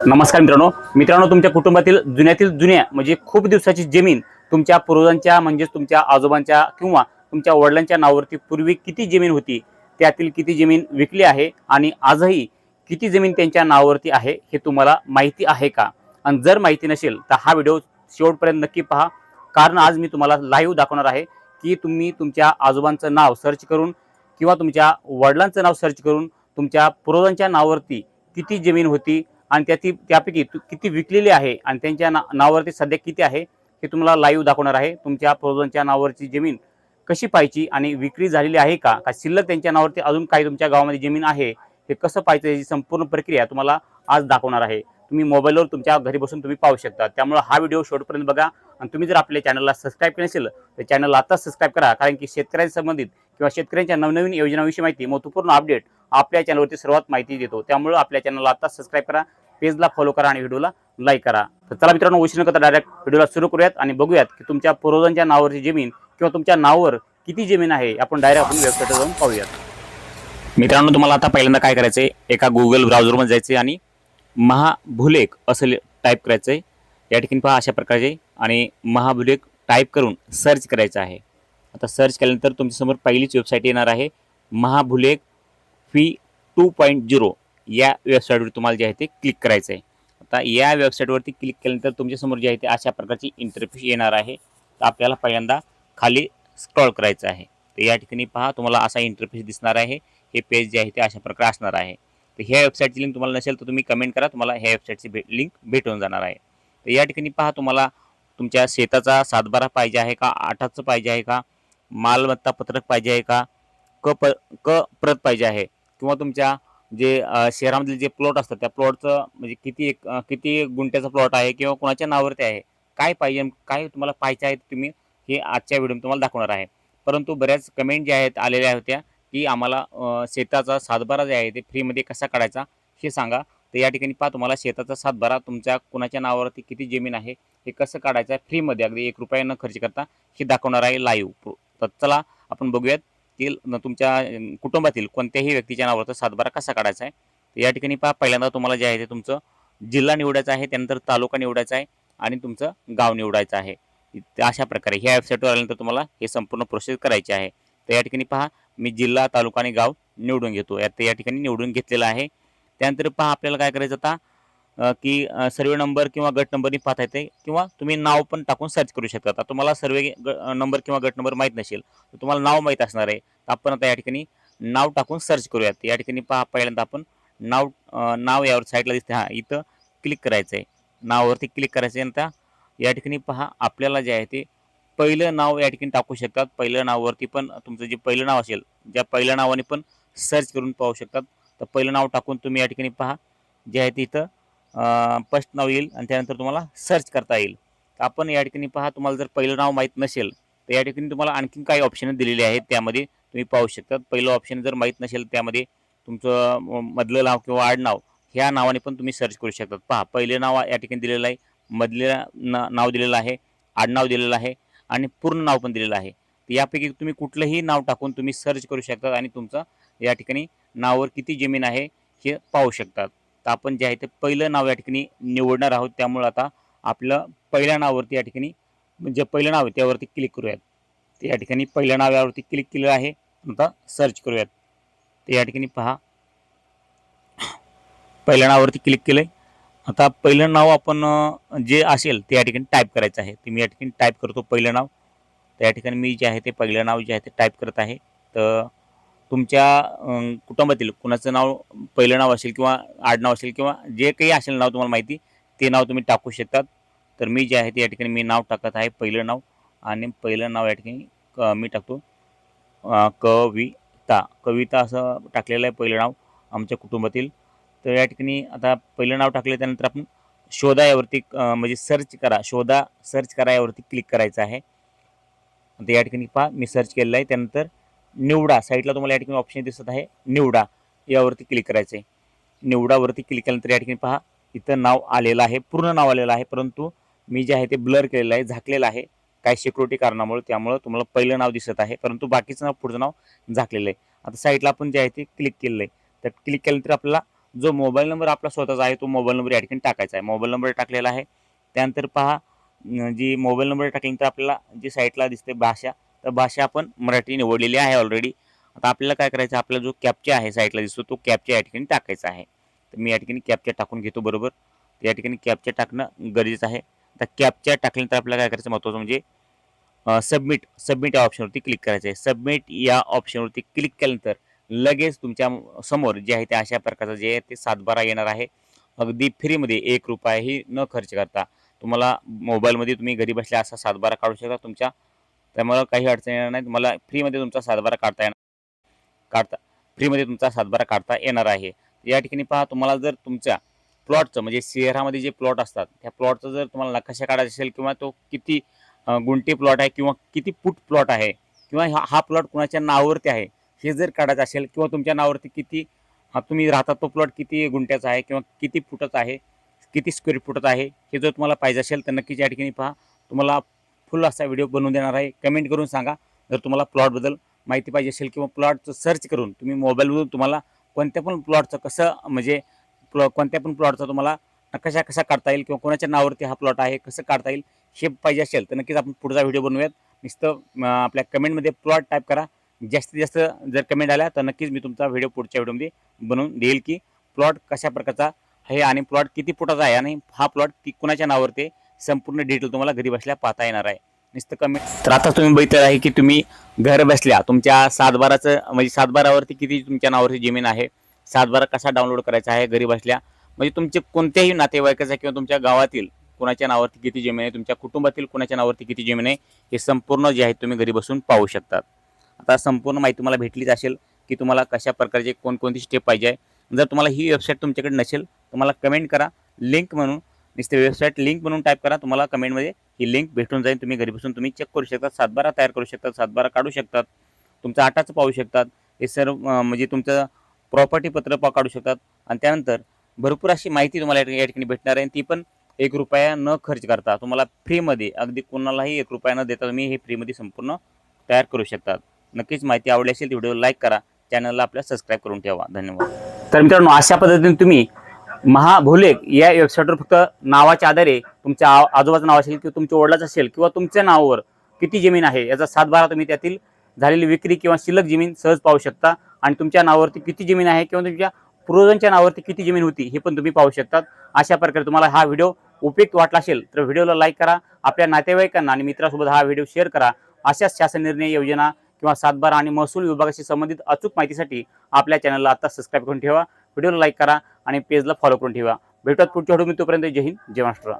नमस्कार मित्रांनो तुमच्या कुटुंबातील जुन्यातील जुन्या म्हणजे खूप दिवसाची जमीन तुमच्या पूर्वजांच्या म्हणजेच तुमच्या आजोबांच्या किंवा तुमच्या वडिलांच्या नावावरती पूर्वी किती जमीन होती, त्यातील किती जमीन विकली आहे आणि आजही किती जमीन त्यांच्या नावावरती आहे हे तुम्हाला माहिती आहे का? आणि जर माहिती नसेल तर हा व्हिडिओ शेवटपर्यंत नक्की पहा, कारण आज मी तुम्हाला लाईव्ह दाखवणार आहे की तुम्ही तुमच्या आजोबांचं नाव सर्च करून किंवा तुमच्या वडिलांचं नाव सर्च करून तुमच्या पूर्वजांच्या नावावरती किती जमीन होती आणि त्यापैकी किती विकलेली आहे आणि त्यांच्या नावावरती सध्या किती आहे हे तुम्हाला लाईव्ह दाखवणार आहे। तुमच्या पूर्वजांच्या नावावरची जमीन कशी पाहायची आणि विक्री झालेली आहे का शिल्लक त्यांच्या नावावरती अजून काही तुमच्या गावामध्ये जमीन आहे हे कसं पाहायचं याची संपूर्ण प्रक्रिया तुम्हाला आज दाखवणार आहे। तुम्ही मोबाईलवर तुमच्या घरी बसून तुम्ही पाहू शकता, त्यामुळे हा व्हिडिओ शेवटपर्यंत बघा। आणि तुम्ही जर आपल्या चॅनलला सबस्क्राईब केले नसेल तर चॅनलला आताच सबस्क्राईब करा, कारण की शेतकऱ्यांशी संबंधित किंवा शेतकऱ्यांच्या नवनवीन योजनांविषयी माहिती, महत्त्वपूर्ण अपडेट आपल्या चॅनलवरती सर्वात माहिती देतो। त्यामुळे आपल्या चॅनलला आताच सबस्क्राईब करा, पेजला फॉलो करा आणि व्हिडिओला लाईक करा। तर चला मित्रांनो, उशीर न करता डायरेक्ट व्हिडिओला सुरू करूयात आणि बघूयात की तुमच्या पूर्वजांच्या नावावरची जमीन किंवा तुमच्या नावावर किती जमीन आहे। आपण डायरेक्ट वेबसाईटवर जाऊन पाहूयात। मित्रांनो, तुम्हाला आता पहिल्यांदा काय करायचंय, एका गुगल ब्राउझरमध्ये जायचंय आणि महाभुलेख असं टाईप करायचंय। या ठिकाणी पहा अशा प्रकारचे आणि महाभुलेख टाईप करून सर्च करायचं आहे। आता सर्च केल्यानंतर तुमच्यासमोर पहिलीच वेबसाईट येणार आहे, महाभुलेख फी 2.0 या वेबसाईटवर तुम्हाला जे आहे ते क्लिक करायचं आहे। आता या वेबसाईटवरती क्लिक केल्यानंतर तुमच्यासमोर जे आहे ते अशा प्रकारची इंटरफेस येणार आहे। तर आपल्याला पहिल्यांदा खाली स्क्रॉल करायचं आहे। तर या ठिकाणी पहा तुम्हाला असा इंटरफेस दिसणार आहे। हे पेज जे आहे ते अशा प्रकारे असणार आहे। तर ह्या वेबसाईटची लिंक तुम्हाला नसेल तर तुम्ही कमेंट करा, तुम्हाला ह्या वेबसाईटची लिंक भेटून जाणार आहे। तर या ठिकाणी पहा तुम्हाला तुमच्या शेताचा सातबारा पाहिजे आहे का, आठाचं पाहिजे आहे का, मालमत्ता पत्रक पाहिजे आहे का, क प्रत पाहिजे आहे, किंवा तुमच्या जे शहरामधले जे प्लॉट असतात त्या प्लॉटचं म्हणजे किती गुंठ्याचा प्लॉट आहे किंवा कोणाच्या नावावरती आहे, काय पाहिजे, काय तुम्हाला पाहायचे आहे तुम्ही हे आजच्या व्हिडिओ तुम्हाला दाखवणार आहे। परंतु बऱ्याच कमेंट ज्या आहेत आलेल्या होत्या की आम्हाला शेताचा सातबारा जे आहे ते फ्रीमध्ये कसा काढायचा हे सांगा। तर या ठिकाणी पहा तुम्हाला शेताचा सातबारा तुमच्या कुणाच्या नावावरती किती जमीन आहे हे कसं काढायचं आहे फ्रीमध्ये, अगदी 1 रुपया न खर्च करता हे दाखवणार आहे लाईव्ह। तर चला आपण बघूयात की तुमच्या कुटुंबातील कोणत्याही व्यक्तीच्या नावावरचा सातबारा कसा काढायचा आहे। तर या ठिकाणी पहा पहिल्यांदा तुम्हाला जे आहे ते तुमचं जिल्हा निवडायचा आहे, त्यानंतर तालुका निवडायचा आहे आणि तुमचं गाव निवडायचं आहे। अशा प्रकारे ह्या वेबसाईटवर आल्यानंतर तुम्हाला हे संपूर्ण प्रोसेस करायची आहे। तर या ठिकाणी पहा मी जिल्हा, तालुका आणि गाव निवडून घेतो, या ठिकाणी निवडून घेतलेलं आहे। त्यानंतर पहा आपल्याला काय करायचं आता की सर्वे नंबर किंवा गट नंबरनी पाहता येते, किंवा तुम्ही नाव पण टाकून सर्च करू शकता। आता तुम्हाला सर्वे नंबर किंवा गट नंबर माहीत नसेल तर तुम्हाला नाव माहीत असणार आहे, तर आपण आता या ठिकाणी नाव टाकून सर्च करूयात। या ठिकाणी पहा पहिल्यांदा आपण नाव यावर साईडला दिसते, हां इथं क्लिक करायचं आहे, नावावरती क्लिक करायचं आहे। आता या ठिकाणी पहा आपल्याला जे आहे ते पहिलं नाव या ठिकाणी टाकू शकतात। पहिलं नावावरती पण तुमचं जे पहिलं नाव असेल, ज्या पहिल्या नावाने पण सर्च करून पाहू शकतात। तर पहिलं नाव टाकून तुम्ही या ठिकाणी पहा जे आहे ते इथं फर्स्ट नाव येईल आणि त्यानंतर तुम्हाला सर्च करता येईल। तर आपण या ठिकाणी पहा तुम्हाला जर पहिलं नाव माहीत नसेल तर या ठिकाणी तुम्हाला आणखीन काही ऑप्शन दिलेले आहेत, त्यामध्ये तुम्ही पाहू शकता। पहिलं ऑप्शन जर माहीत नसेल त्यामध्ये तुमचं मधलं नाव किंवा आडनाव ह्या नावाने पण तुम्ही सर्च करू शकतात। पहा पहिलं नाव या ठिकाणी दिलेलं आहे, मधलं नाव दिलेलं आहे, आडनाव दिलेलं आहे आणि पूर्ण नाव पण दिलेलं आहे। तर यापैकी तुम्ही कुठलंही नाव टाकून तुम्ही सर्च करू शकता आणि तुमचं या ठिकाणी नावावर किती जमीन आहे हे पाहू शकतात। तर आपण जे आहे ते पहिलं नाव या ठिकाणी निवडणार आहोत, त्यामुळे आता आपलं पहिल्या नावावरती या ठिकाणी म्हणजे पहिलं नाव आहे त्यावरती क्लिक करूयात। तर या ठिकाणी पहिल्या नावावरती क्लिक केलं आहे, आता सर्च करूयात। तर या ठिकाणी पहा पहिल्या नावावरती क्लिक केलंय। आता पहिलं नाव आपण जे असेल ते या ठिकाणी टाईप करायचं आहे। तर मी या ठिकाणी टाईप करतो पहिलं नाव। तर या ठिकाणी मी जे आहे ते पहिलं नाव जे आहे ते टाईप करत आहे। तर तुमच्या कुटुंबातील कुणाचं नाव पहिलं नाव असेल किंवा आडनाव असेल किंवा जे काही असेल नाव तुम्हाला माहिती ते नाव तुम्ही टाकू शकतात। तर मी जे आहे ते या ठिकाणी मी नाव टाकत आहे पहिलं नाव, आणि पहिलं नाव या ठिकाणी मी टाकतो कविता असं टाकलेलं आहे पहिलं नाव आमच्या कुटुंबातील। तर या ठिकाणी आता पहिलं नाव टाकलं त्यानंतर आपण शोधा यावरती म्हणजे सर्च करा यावरती क्लिक करायचं आहे। आता या ठिकाणी पहा मी सर्च केलेलं आहे, त्यानंतर निवडा साईडला तुम्हाला या ठिकाणी ऑप्शन दिसत आहे, निवडा यावरती क्लिक करायचं आहे। निवडावरती क्लिक केल्यानंतर या ठिकाणी पहा इथं नाव आलेलं आहे, पूर्ण नाव आलेलं आहे, परंतु मी जे आहे ते ब्लर केलेलं आहे, झाकलेलं आहे काही सिक्युरिटी कारणामुळे, त्यामुळे तुम्हाला पहिलं नाव दिसत आहे परंतु बाकीचं नाव पुढचं नाव झाकलेलं आहे। आता साईडला आपण जे आहे ते क्लिक केलेलं आहे, तर क्लिक केल्यानंतर आपल्याला जो मोबाईल नंबर आपला स्वतःचा आहे तो मोबाईल नंबर या ठिकाणी टाकायचा आहे. मोबाईल नंबर टाकलेला आहे. त्यानंतर पहा जी मोबाईल नंबर टाकल्यानंतर आपल्याला जी साईटला दिसते भाषा, तर भाषा आपण मराठी निवडलेली आहे ऑलरेडी. आता आपल्याला काय करायचं, आपला जो कॅप्चा आहे साईटला दिसतो तो कॅप्चा या ठिकाणी टाकायचा आहे. तर मी या ठिकाणी कॅप्चा टाकून घेतो बरोबर. या ठिकाणी कॅप्चा टाकणं गरजेचं आहे. तर कॅप्चा टाकल्यानंतर आपल्याला काय करायचं महत्त्वाचं म्हणजे सबमिट या ऑप्शनवरती क्लिक करायचं आहे. सबमिट या ऑप्शनवरती क्लिक केल्यानंतर लगेच तुमच्या समोर जे आहे ते अशा प्रकारचं जे आहे ते 7/12 येणार आहे. अगदी फ्रीमध्ये ₹1ही न खर्च करता तुम्हाला मोबाईलमध्ये तुम्ही घरी बसल्या असा 7/12 काढू शकता तुमच्या. त्यामुळे काही अडचण येणार नाही. तुम्हाला फ्रीमध्ये तुमचा 7/12 काढता फ्रीमध्ये तुमचा 7/12 काढता येणार आहे. या ठिकाणी पहा, तुम्हाला जर तुमच्या प्लॉटचं म्हणजे शहरामध्ये जे प्लॉट असतात त्या प्लॉटचा जर तुम्हाला नकाशा काढायचा असेल किंवा तो किती गुंठे प्लॉट आहे किंवा किती फूट प्लॉट आहे किंवा हा प्लॉट कुणाच्या नावावरती आहे हे जर काढायचं असेल किंवा तुमच्या नावावरती किती तुम्ही राहता तो प्लॉट किती गुंठ्याचा आहे किंवा किती फुटाचा आहे, किती स्क्वेअर फुटाचा आहे, हे जर तुम्हाला पाहिजे असेल तर नक्कीच या ठिकाणी पहा. तुम्हाला फुल असा व्हिडिओ बनवून देणार आहे. कमेंट करून सांगा जर तुम्हाला प्लॉटबद्दल माहिती पाहिजे असेल किंवा प्लॉटचं सर्च करून तुम्ही मोबाईलवरून तुम्हाला कोणत्या पण प्लॉटचं कसं म्हणजे कोणत्या पण प्लॉटचा तुम्हाला नकाशा कसा काढता येईल किंवा कोणाच्या नावावरती हा प्लॉट आहे कसं काढता येईल हे पाहिजे असेल तर नक्कीच आपण पुढचा व्हिडिओ बनवूयात. नुसतं आपल्या कमेंटमध्ये प्लॉट टाईप करा. जास्तीत जास्त जर कमेंट आल्या तर नक्कीच मी तुमचा व्हिडिओ पुढच्या व्हिडिओमध्ये बनवून देईल की प्लॉट कशा प्रकारचा आहे आणि प्लॉट किती फुटाचा आहे आणि हा प्लॉट कुणाच्या नावावरती आहे, संपूर्ण डिटेल तुम्हाला घरी बसल्या पाहता येणार आहे. नुसतं कमेंट. तर आता तुम्ही बघितलं आहे की तुम्ही घर बसल्या तुमच्या 7/12चं म्हणजे 7/12वरती किती तुमच्या नावावरती जमीन आहे, 7/12 कसा डाउनलोड करायचा आहे घरी बसल्या, म्हणजे तुमचे कोणत्याही नातेवाईकाचा किंवा तुमच्या गावातील कुणाच्या नावावरती किती जमीन आहे, तुमच्या कुटुंबातील कुणाच्या नावावरती किती जमीन आहे, हे संपूर्ण जे आहे तुम्ही घरी बसून पाहू शकतात. आता संपूर्ण माहिती तुम्हाला भेटलीच असेल की तुम्हाला कशा प्रकारचे कोणकोणती स्टेप पाहिजे आहे. जर तुम्हाला ही वेबसाईट तुमच्याकडे नसेल तुम्हाला कमेंट करा, लिंक म्हणून नुसते वेबसाईट लिंक म्हणून टाईप करा, तुम्हाला कमेंटमध्ये ही लिंक भेटून जाईल. तुम्ही घरी बसून तुम्ही चेक करू शकता, 7/12 तयार करू शकतात, 7/12 काढू शकतात, तुमचं आटाचं पाहू शकतात, हे सर्व म्हणजे तुमचं प्रॉपर्टी पत्र काढू शकतात. आणि त्यानंतर भरपूर अशी माहिती तुम्हाला या ठिकाणी भेटणार आहे. ती पण ₹1 न खर्च करता तुम्हाला फ्रीमध्ये, अगदी कोणालाही ₹1 न देता तुम्ही हे फ्रीमध्ये संपूर्ण तयार करू शकतात. नक्कीच माहिती आवडली असेल तर व्हिडिओ लाईक करा, चॅनलला आपल्या सबस्क्राईब करून ठेवा. धन्यवाद. तर मित्रांनो, अशा पद्धतीने तुम्ही महाभूलेख या वेबसाईटवर फक्त नावाच्या आधारे तुमच्या आजोबाचं नाव असेल किंवा तुमच्या वडिलाचं असेल किंवा तुमच्या नावावर किती जमीन आहे याचा 7/12 तुम्ही त्यातील झालेली विक्री किंवा शिल्लक जमीन सहज पाहू शकता. आणि तुमच्या नावावरती किती जमीन आहे किंवा तुमच्या पूर्वजांच्या नावावरती किती जमीन होती हे पण तुम्ही पाहू शकतात. अशा प्रकारे तुम्हाला हा व्हिडिओ उपयुक्त वाटला असेल तर व्हिडिओला लाईक करा, आपल्या नातेवाईकांना आणि मित्रांसोबत हा व्हिडिओ शेअर करा. अशाच शासन निर्णय योजना किंवा 7/12 आणि महसूल विभागाशी संबंधित अचूक माहितीसाठी आपल्या चॅनलला आता सबस्क्राईब करून ठेवा, व्हिडिओला लाईक करा आणि पेजला फॉलो करून ठेवा. भेटूयात पुढच्या व्हिडिओमध्ये. तोपर्यंत जय हिंद, जय महाराष्ट्र.